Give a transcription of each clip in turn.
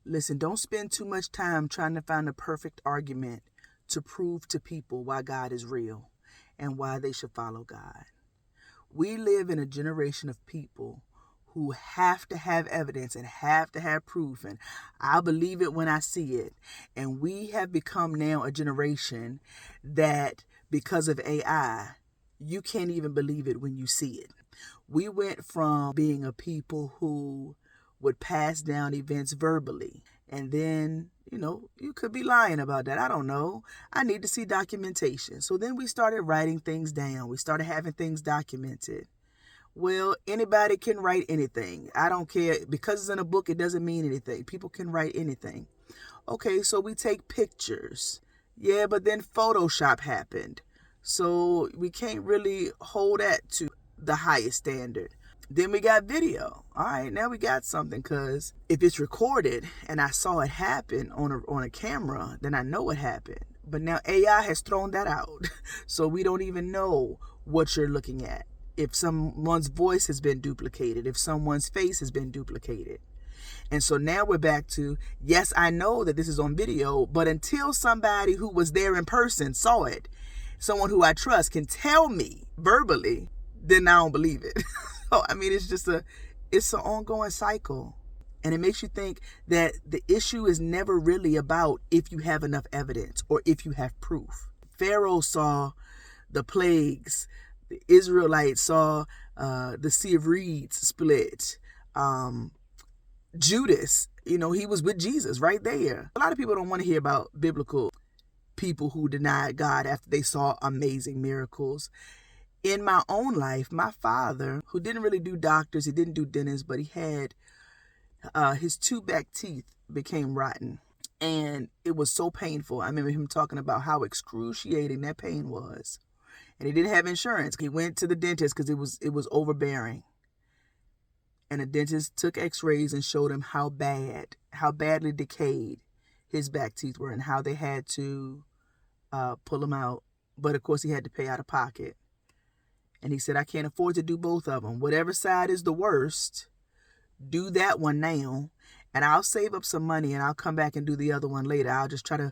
Listen, don't spend too much time trying to find a perfect argument to prove to people why God is real and why they should follow God. We live in a generation of people who have to have evidence and have to have proof, and I'll believe it when I see it. And we have become now a generation that, because of AI, you can't even believe it when you see it. We went from being a people who would pass down events verbally, and then, you could be lying about that. I don't know. I need to see documentation. So then we started writing things down. We started having things documented. Well, anybody can write anything. I don't care. Because it's in a book, it doesn't mean anything. People can write anything. Okay, so we take pictures. Yeah, but then Photoshop happened. So we can't really hold that to the highest standard. Then we got video. All right, now we got something, because if it's recorded and I saw it happen on a camera, then I know it happened. But now AI has thrown that out. So we don't even know what you're looking at. If someone's voice has been duplicated, if someone's face has been duplicated. And so now we're back to, yes, I know that this is on video, but until somebody who was there in person saw it, someone who I trust can tell me verbally, then I don't believe it. So, I mean, it's an ongoing cycle. And it makes you think that the issue is never really about if you have enough evidence or if you have proof. Pharaoh saw the plagues. The Israelites saw the Sea of Reeds split. Judas, he was with Jesus right there. A lot of people don't want to hear about biblical people who denied God after they saw amazing miracles. In my own life, my father, who didn't really do doctors, he didn't do dentists, but he had his two back teeth became rotten. And it was so painful. I remember him talking about how excruciating that pain was. And he didn't have insurance. He went to the dentist because it was overbearing. And the dentist took x-rays and showed him how badly decayed his back teeth were and how they had to pull them out. But of course, he had to pay out of pocket. And he said, I can't afford to do both of them. Whatever side is the worst, do that one now. And I'll save up some money and I'll come back and do the other one later. I'll just try to,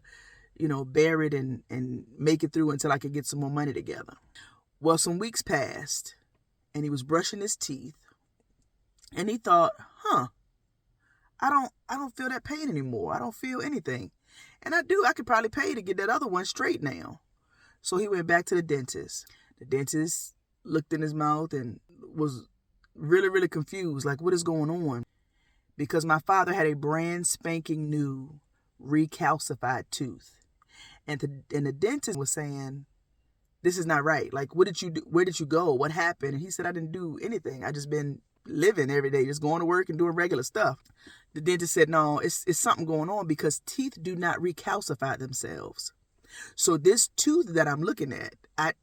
bear it and make it through until I can get some more money together. Well, some weeks passed and he was brushing his teeth. And he thought, I don't feel that pain anymore. I don't feel anything. And I could probably pay to get that other one straight now. So he went back to the dentist. The dentist looked in his mouth and was really, really confused. Like, what is going on? Because my father had a brand spanking new recalcified tooth. And the dentist was saying, this is not right. Like, what did you do? Where did you go? What happened? And he said, I didn't do anything. I just been living every day, just going to work and doing regular stuff. The dentist said, no, it's something going on because teeth do not recalcify themselves. So this tooth that I'm looking at, I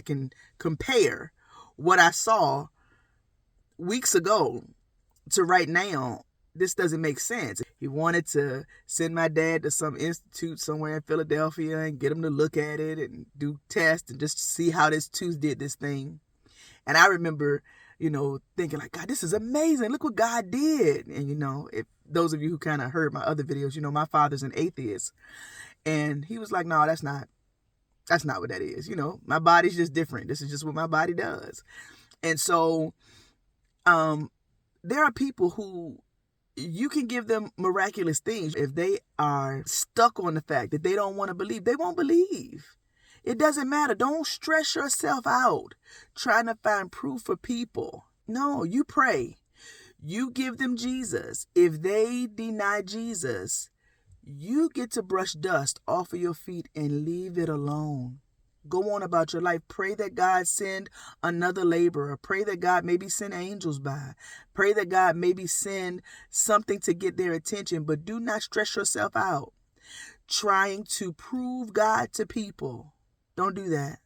can compare what I saw weeks ago to right now. This doesn't make sense. He wanted to send my dad to some institute somewhere in Philadelphia and get him to look at it and do tests and just see how this tooth did this thing. And I remember, thinking like, God, this is amazing. Look what God did. And, if those of you who kind of heard my other videos, my father's an atheist. And he was like, no, that's not what that is. My body's just different. This is just what my body does. And so there are people who you can give them miraculous things. If they are stuck on the fact that they don't want to believe, they won't believe. It doesn't matter. Don't stress yourself out trying to find proof for people. No, you pray. You give them Jesus. If they deny Jesus, you get to brush dust off of your feet and leave it alone. Go on about your life. Pray that God send another laborer. Pray that God maybe send angels by. Pray that God maybe send something to get their attention. But do not stress yourself out trying to prove God to people. Don't do that.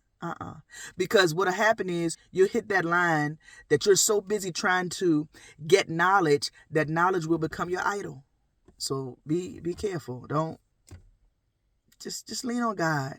Because what'll happen is you'll hit that line that you're so busy trying to get knowledge that knowledge will become your idol. So be careful. Don't just lean on God.